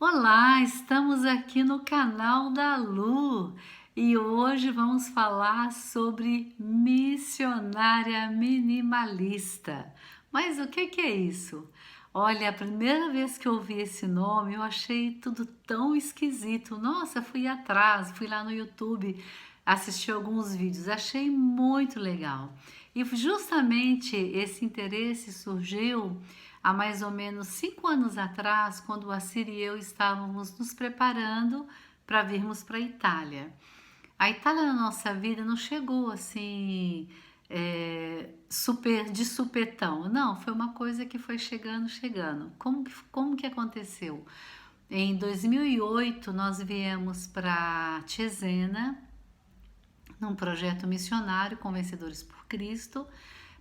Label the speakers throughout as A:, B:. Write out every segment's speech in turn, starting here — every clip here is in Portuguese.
A: Olá, estamos aqui no canal da Lu e hoje vamos falar sobre missionária minimalista. Mas o que é isso? Olha, a primeira vez que eu ouvi esse nome, eu achei tudo tão esquisito. Nossa, fui atrás, fui lá no YouTube, assisti alguns vídeos, achei muito legal. E justamente esse interesse surgiu há mais ou menos 5 anos atrás, quando o Assir e eu estávamos nos preparando para virmos para a Itália. A Itália na nossa vida não chegou assim super de supetão, não, foi uma coisa que foi chegando. Como que aconteceu? Em 2008 nós viemos para Cesena, num projeto missionário com Vencedores por Cristo,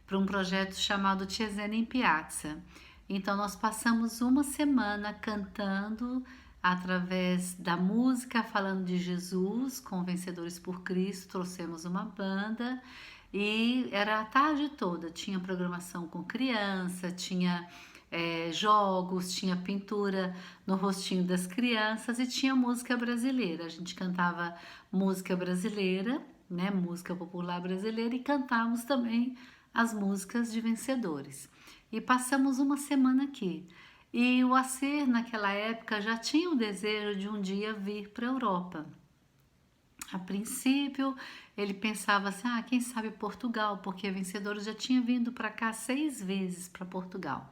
A: para um projeto chamado Cesena in Piazza. Então nós passamos uma semana cantando através da música, falando de Jesus com Vencedores por Cristo, trouxemos uma banda e era a tarde toda, tinha programação com criança, tinha jogos, tinha pintura no rostinho das crianças e tinha música brasileira. A gente cantava música brasileira, né, música popular brasileira e cantávamos também as músicas de vencedores. E passamos uma semana aqui. E o Assir, naquela época, já tinha o desejo de um dia vir para a Europa. A princípio, ele pensava assim: quem sabe Portugal, porque Vencedores já tinha vindo para cá 6 vezes para Portugal.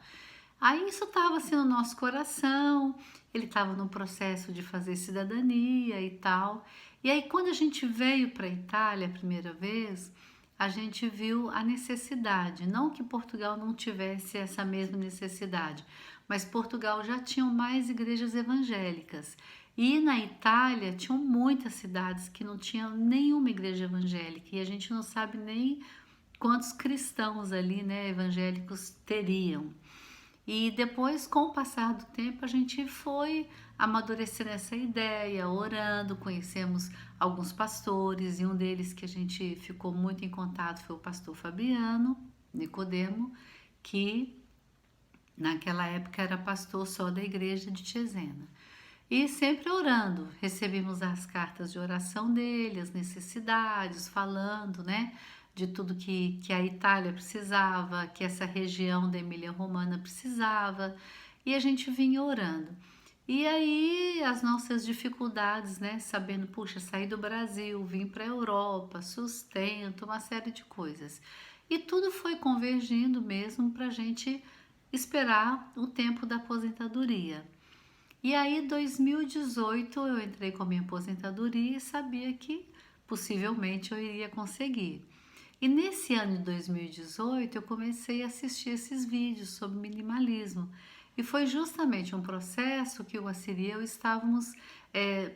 A: Aí isso estava assim no nosso coração, ele estava no processo de fazer cidadania e tal. E aí, quando a gente veio para a Itália a primeira vez, a gente viu a necessidade. Não que Portugal não tivesse essa mesma necessidade, mas Portugal já tinham mais igrejas evangélicas. E na Itália tinham muitas cidades que não tinham nenhuma igreja evangélica e a gente não sabe nem quantos cristãos ali, né, evangélicos teriam. E depois, com o passar do tempo, a gente foi amadurecendo essa ideia, orando, conhecemos alguns pastores e um deles que a gente ficou muito em contato foi o pastor Fabiano Nicodemo, que naquela época era pastor só da igreja de Cesena. E sempre orando, recebemos as cartas de oração dele, as necessidades, falando, né, de tudo que a Itália precisava, que essa região da Emília-Romana precisava, e a gente vinha orando. E aí as nossas dificuldades, né, sabendo, puxa, sair do Brasil, vim para a Europa, sustento, uma série de coisas. E tudo foi convergindo mesmo para a gente esperar o tempo da aposentadoria. E aí, em 2018, eu entrei com a minha aposentadoria e sabia que possivelmente eu iria conseguir. E nesse ano de 2018, eu comecei a assistir esses vídeos sobre minimalismo. E foi justamente um processo que o Assir e eu estávamos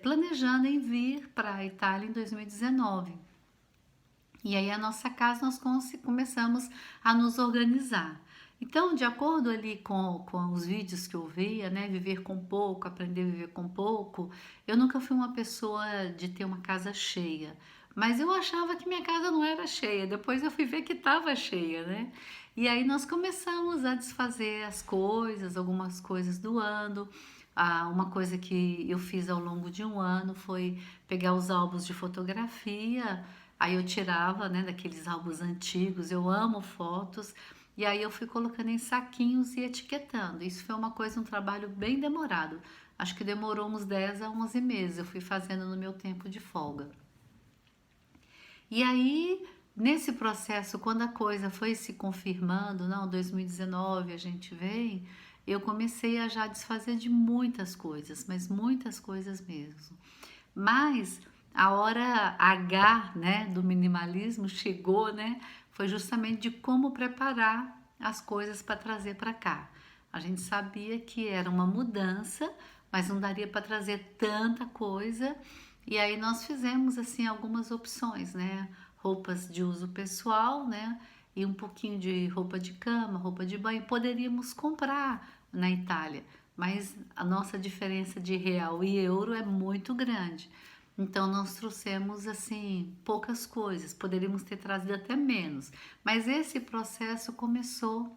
A: planejando em vir para a Itália em 2019. E aí a nossa casa nós começamos a nos organizar. Então, de acordo ali com os vídeos que eu via, né, viver com pouco, aprender a viver com pouco, eu nunca fui uma pessoa de ter uma casa cheia, mas eu achava que minha casa não era cheia, depois eu fui ver que estava cheia, né? E aí nós começamos a desfazer as coisas, algumas coisas doando. Uma coisa que eu fiz ao longo de um ano foi pegar os álbuns de fotografia. Aí eu tirava, né, daqueles álbuns antigos, eu amo fotos, e aí eu fui colocando em saquinhos e etiquetando. Isso foi uma coisa, um trabalho bem demorado. Acho que demorou uns 10 a 11 meses, eu fui fazendo no meu tempo de folga. E aí, nesse processo, quando a coisa foi se confirmando, não, 2019 a gente vem, eu comecei a já desfazer de muitas coisas, mas muitas coisas mesmo. Mas a hora H, né, do minimalismo chegou, né? Foi justamente de como preparar as coisas para trazer para cá. A gente sabia que era uma mudança, mas não daria para trazer tanta coisa. E aí nós fizemos assim algumas opções, né? Roupas de uso pessoal, né? E um pouquinho de roupa de cama, roupa de banho. Poderíamos comprar na Itália, mas a nossa diferença de real e euro é muito grande. Então nós trouxemos assim poucas coisas, poderíamos ter trazido até menos, mas esse processo começou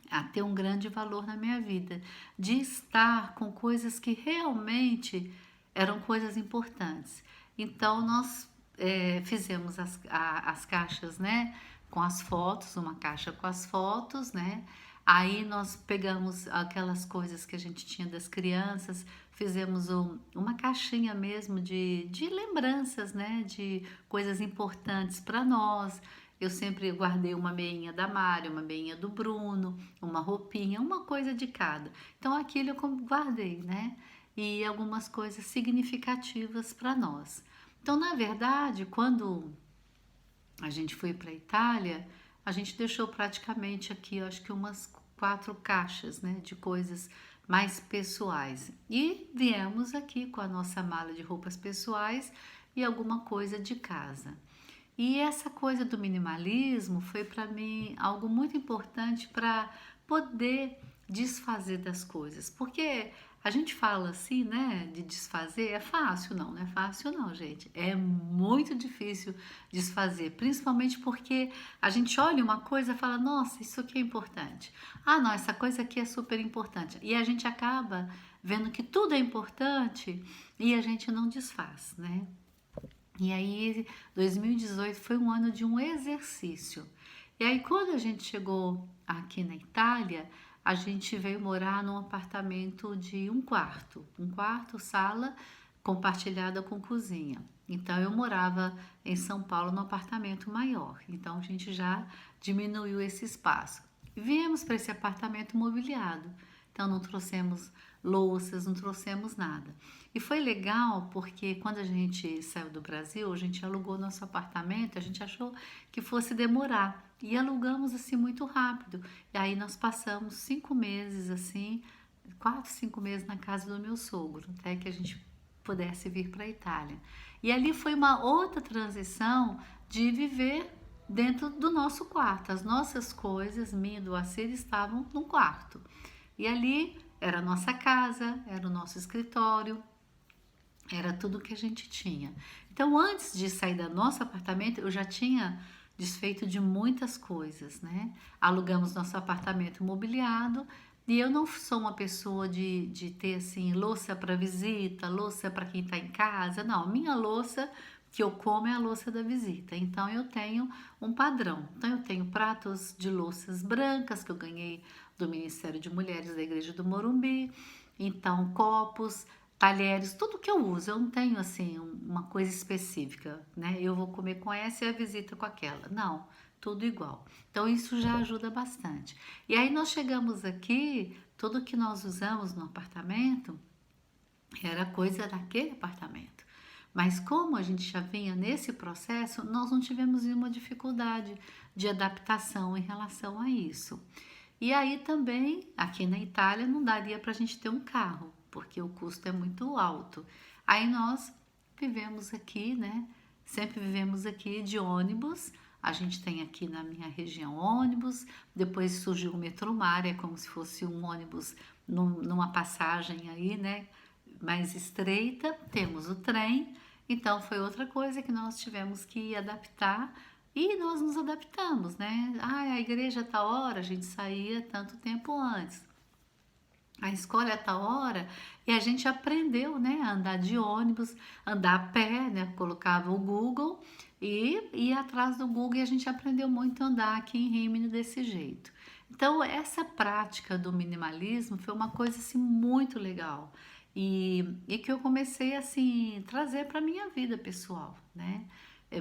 A: a ter um grande valor na minha vida, de estar com coisas que realmente eram coisas importantes. Então nós fizemos as caixas, né, com as fotos, uma caixa com as fotos, né? Aí nós pegamos aquelas coisas que a gente tinha das crianças, fizemos uma caixinha mesmo de lembranças, né? De coisas importantes para nós. Eu sempre guardei uma meinha da Mari, uma meinha do Bruno, uma roupinha, uma coisa de cada. Então aquilo eu guardei, né? E algumas coisas significativas para nós. Então, na verdade, quando a gente foi para a Itália, a gente deixou praticamente aqui, eu acho que umas 4 caixas, né, de coisas mais pessoais. E viemos aqui com a nossa mala de roupas pessoais e alguma coisa de casa. E essa coisa do minimalismo foi para mim algo muito importante para poder desfazer das coisas, porque a gente fala assim, né, de desfazer, é fácil? Não é fácil não, gente. É muito difícil desfazer, principalmente porque a gente olha uma coisa e fala, nossa, isso aqui é importante. Ah, não, essa coisa aqui é super importante. E a gente acaba vendo que tudo é importante e a gente não desfaz, né? E aí, 2018 foi um ano de um exercício. E aí, quando a gente chegou aqui na Itália, a gente veio morar num apartamento de um quarto, sala, compartilhada com cozinha. Então, eu morava em São Paulo num apartamento maior. Então, a gente já diminuiu esse espaço. Viemos para esse apartamento mobiliado. Então, não trouxemos louças, não trouxemos nada. E foi legal porque quando a gente saiu do Brasil, a gente alugou nosso apartamento, a gente achou que fosse demorar e alugamos assim muito rápido. E aí nós passamos 5 meses assim, 4, 5 meses na casa do meu sogro, até que a gente pudesse vir para a Itália. E ali foi uma outra transição de viver dentro do nosso quarto. As nossas coisas, minha e do Acir, estavam no quarto. E ali era a nossa casa, era o nosso escritório, era tudo que a gente tinha. Então, antes de sair do nosso apartamento, eu já tinha desfeito de muitas coisas, né? Alugamos nosso apartamento mobiliado e eu não sou uma pessoa de ter assim louça para visita, louça para quem está em casa. Não, minha louça que eu como é a louça da visita. Então eu tenho um padrão. Então eu tenho pratos de louças brancas que eu ganhei do Ministério de Mulheres da Igreja do Morumbi. Então copos, talheres, tudo que eu uso. Eu não tenho assim uma coisa específica, né? Eu vou comer com essa e a visita com aquela. Não, tudo igual. Então isso já ajuda bastante. E aí nós chegamos aqui, tudo que nós usamos no apartamento era coisa daquele apartamento. Mas como a gente já vinha nesse processo, nós não tivemos nenhuma dificuldade de adaptação em relação a isso. E aí também, aqui na Itália, não daria para a gente ter um carro, porque o custo é muito alto. Aí nós vivemos aqui, né? Sempre vivemos aqui de ônibus. A gente tem aqui na minha região ônibus, depois surgiu o Metromar, é como se fosse um ônibus numa passagem aí, né? Mais estreita. Temos o trem, então foi outra coisa que nós tivemos que adaptar e nós nos adaptamos, né? Ah, a igreja tá hora, a gente saía tanto tempo antes. A escola é tal hora e a gente aprendeu, né, a andar de ônibus, andar a pé, né, colocava o Google e ia atrás do Google e a gente aprendeu muito a andar aqui em Rímini desse jeito. Então, essa prática do minimalismo foi uma coisa assim muito legal e que eu comecei assim trazer para minha vida pessoal, né?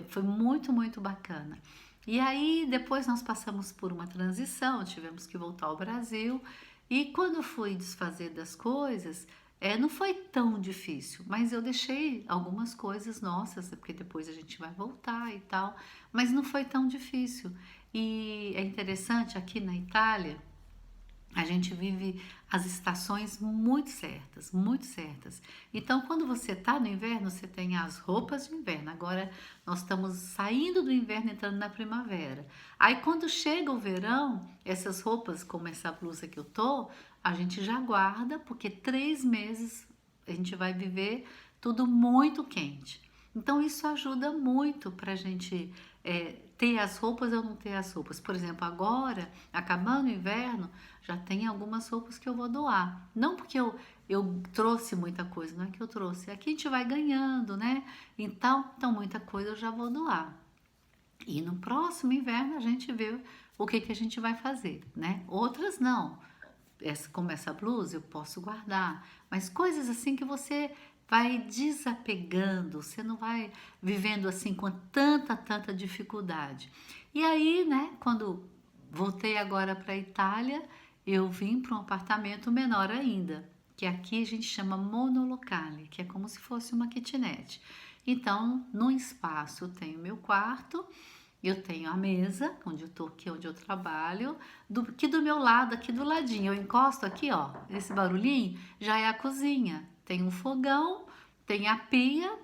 A: Foi muito, muito bacana. E aí, depois nós passamos por uma transição, tivemos que voltar ao Brasil. E quando eu fui desfazer das coisas, não foi tão difícil, mas eu deixei algumas coisas nossas, porque depois a gente vai voltar e tal, mas não foi tão difícil. E é interessante, aqui na Itália, a gente vive as estações muito certas, muito certas. Então, quando você está no inverno, você tem as roupas de inverno. Agora, nós estamos saindo do inverno, entrando na primavera. Aí, quando chega o verão, essas roupas, como essa blusa que eu tô, a gente já guarda, porque 3 meses a gente vai viver tudo muito quente. Então isso ajuda muito para a gente ter as roupas ou não ter as roupas. Por exemplo, agora, acabando o inverno, já tem algumas roupas que eu vou doar. Não porque eu trouxe muita coisa, não é que eu trouxe. Aqui a gente vai ganhando, né? Então muita coisa eu já vou doar. E no próximo inverno a gente vê o que a gente vai fazer, né? Outras não. Como essa blusa eu posso guardar, mas coisas assim que você vai desapegando, você não vai vivendo assim com tanta dificuldade. E aí, né, quando voltei agora para a Itália, eu vim para um apartamento menor ainda, que aqui a gente chama monolocale, que é como se fosse uma kitnet. Então, no espaço eu tenho meu quarto, eu tenho a mesa, onde eu tô aqui, onde eu trabalho, aqui do meu lado, aqui do ladinho. Eu encosto aqui, ó, esse barulhinho já é a cozinha. Tem um fogão, tem a pia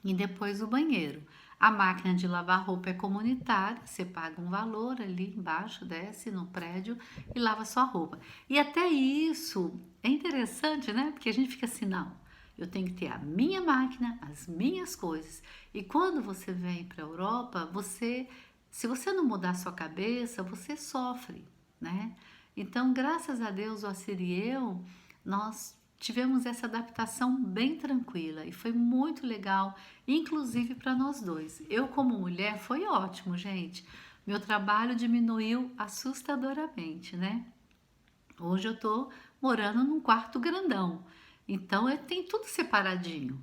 A: e depois o banheiro. A máquina de lavar roupa é comunitária, você paga um valor ali embaixo, desce no prédio e lava sua roupa. E até isso é interessante, né? Porque a gente fica assim, não, eu tenho que ter a minha máquina, as minhas coisas. E quando você vem para a Europa, se você não mudar a sua cabeça, você sofre, né? Então, graças a Deus, o Assir e eu, nós tivemos essa adaptação bem tranquila e foi muito legal, inclusive para nós dois. Eu, como mulher, foi ótimo, gente. Meu trabalho diminuiu assustadoramente, né? Hoje eu tô morando num quarto grandão. Então tem tudo separadinho,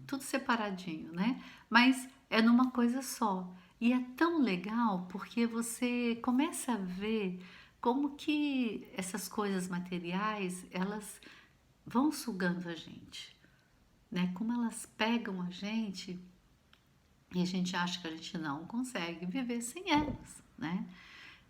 A: né? Mas é numa coisa só. E é tão legal porque você começa a ver como que essas coisas materiais, elas vão sugando a gente, né? Como elas pegam a gente e a gente acha que a gente não consegue viver sem elas, né?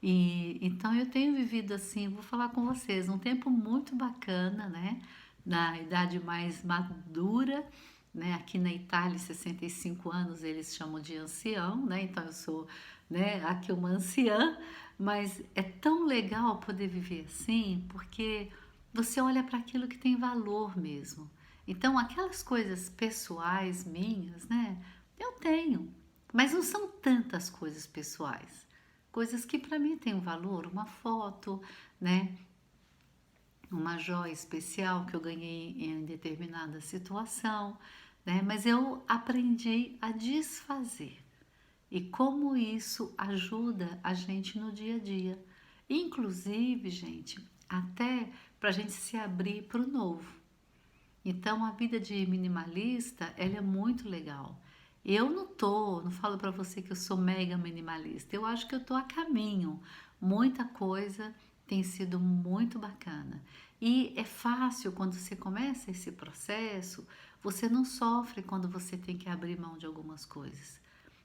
A: E então eu tenho vivido assim, vou falar com vocês, um tempo muito bacana, né? Na idade mais madura, né? Aqui na Itália, 65 anos eles chamam de ancião, né? Então eu sou, né, aqui uma anciã, mas é tão legal poder viver assim, porque você olha para aquilo que tem valor mesmo. Então aquelas coisas pessoais minhas, né? Eu tenho, mas não são tantas coisas pessoais. Coisas que para mim têm um valor, uma foto, né? Uma joia especial que eu ganhei em determinada situação, né? Mas eu aprendi a desfazer. E como isso ajuda a gente no dia a dia. Inclusive, gente, até para a gente se abrir para o novo. Então, a vida de minimalista, ela é muito legal. Eu não falo para você que eu sou mega minimalista. Eu acho que eu tô a caminho. Muita coisa tem sido muito bacana. E é fácil quando você começa esse processo, você não sofre quando você tem que abrir mão de algumas coisas.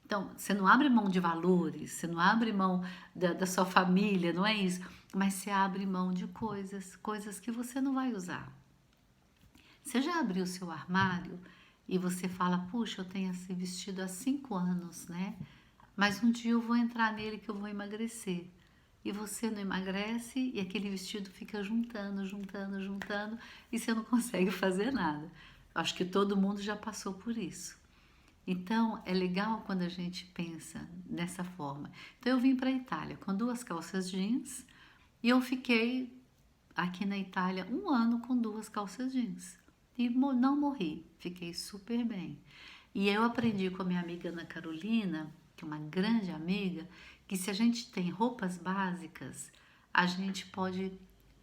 A: Então, você não abre mão de valores, você não abre mão da sua família, não é isso. Mas você abre mão de coisas que você não vai usar. Você já abriu o seu armário e você fala, puxa, eu tenho esse vestido há 5 anos, né? Mas um dia eu vou entrar nele que eu vou emagrecer. E você não emagrece e aquele vestido fica juntando e você não consegue fazer nada. Acho que todo mundo já passou por isso. Então é legal quando a gente pensa dessa forma. Então eu vim para a Itália com 2 calças jeans e eu fiquei aqui na Itália 1 ano com 2 calças jeans. E não morri, fiquei super bem. E eu aprendi com a minha amiga Ana Carolina, que é uma grande amiga, que se a gente tem roupas básicas, a gente pode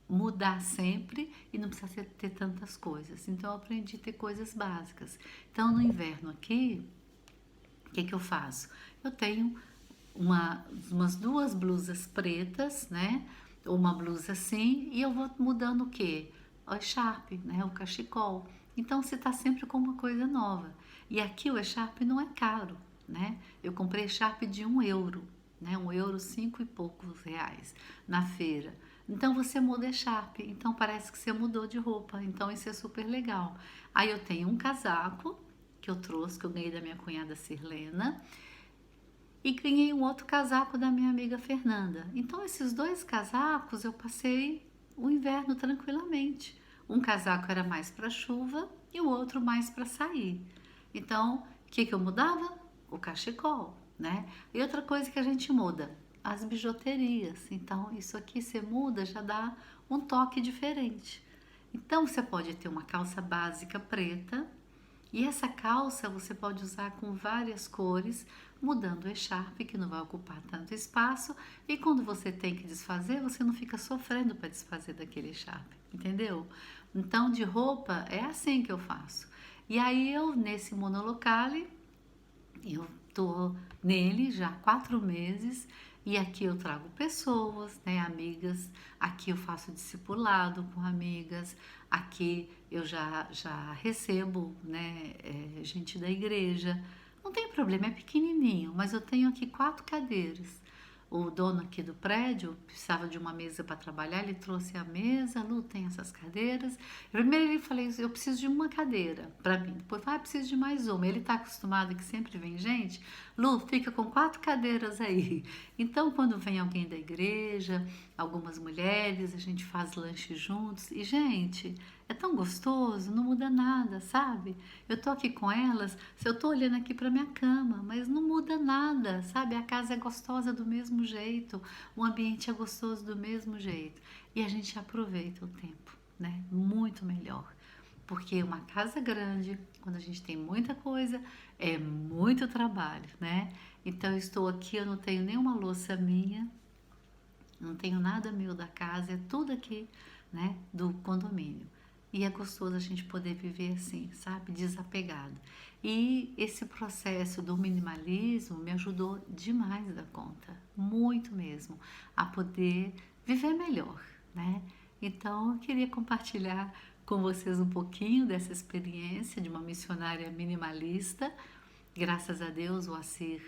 A: mudar sempre e não precisa ter tantas coisas. Então eu aprendi a ter coisas básicas. Então no inverno aqui, o que eu faço? Eu tenho umas 2 blusas pretas, né? Uma blusa assim, e eu vou mudando o quê? O echarpe, né? O cachecol. Então você está sempre com uma coisa nova. E aqui o echarpe não é caro, né? Eu comprei echarpe de €1, né? €1, 5 e poucos reais na feira. Então você muda echarpe, então parece que você mudou de roupa. Então isso é super legal. Aí eu tenho um casaco que eu trouxe, que eu ganhei da minha cunhada Sirlena, e ganhei um outro casaco da minha amiga Fernanda. Então esses 2 casacos eu passei o inverno tranquilamente. Um casaco era mais para chuva e o outro mais para sair. Então, o que eu mudava? O cachecol, né? E outra coisa que a gente muda, as bijuterias. Então, isso aqui você muda, já dá um toque diferente. Então, você pode ter uma calça básica preta, e essa calça você pode usar com várias cores, mudando o echarpe, que não vai ocupar tanto espaço, e quando você tem que desfazer, você não fica sofrendo para desfazer daquele echarpe, entendeu? Então, de roupa, é assim que eu faço. E aí, eu, nesse monolocale, eu tô nele já há 4 meses, e aqui eu trago pessoas, né, amigas. Aqui eu faço discipulado com amigas. Aqui eu já recebo, né, gente da igreja. Não tem problema, é pequenininho, mas eu tenho aqui 4 cadeiras. O dono aqui do prédio precisava de uma mesa para trabalhar, ele trouxe a mesa. Lu, tem essas cadeiras. Primeiro ele falou, eu preciso de uma cadeira para mim. Depois, preciso de mais uma. Ele está acostumado que sempre vem gente. Lu, fica com 4 cadeiras aí. Então, quando vem alguém da igreja, algumas mulheres, a gente faz lanche juntos. E, gente, é tão gostoso, não muda nada, sabe? Eu tô aqui com elas, se eu tô olhando aqui para minha cama, mas não muda nada, sabe? A casa é gostosa do mesmo jeito, o ambiente é gostoso do mesmo jeito. E a gente aproveita o tempo, né? Muito melhor. Porque uma casa grande, quando a gente tem muita coisa, é muito trabalho, né? Então eu estou aqui, eu não tenho nenhuma louça minha, não tenho nada meu da casa, é tudo aqui, né, do condomínio. E é gostoso a gente poder viver assim, sabe, desapegado. E esse processo do minimalismo me ajudou demais da conta, muito mesmo, a poder viver melhor, né? Então, eu queria compartilhar com vocês um pouquinho dessa experiência de uma missionária minimalista. Graças a Deus, o Assir,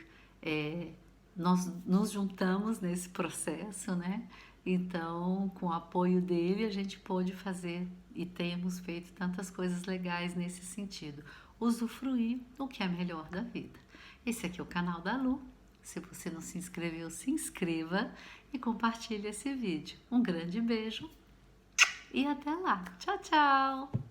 A: nós nos juntamos nesse processo, né? Então, com o apoio dele, a gente pôde fazer e temos feito tantas coisas legais nesse sentido. Usufruir o que é melhor da vida. Esse aqui é o canal da Lu. Se você não se inscreveu, se inscreva e compartilhe esse vídeo. Um grande beijo e até lá. Tchau, tchau!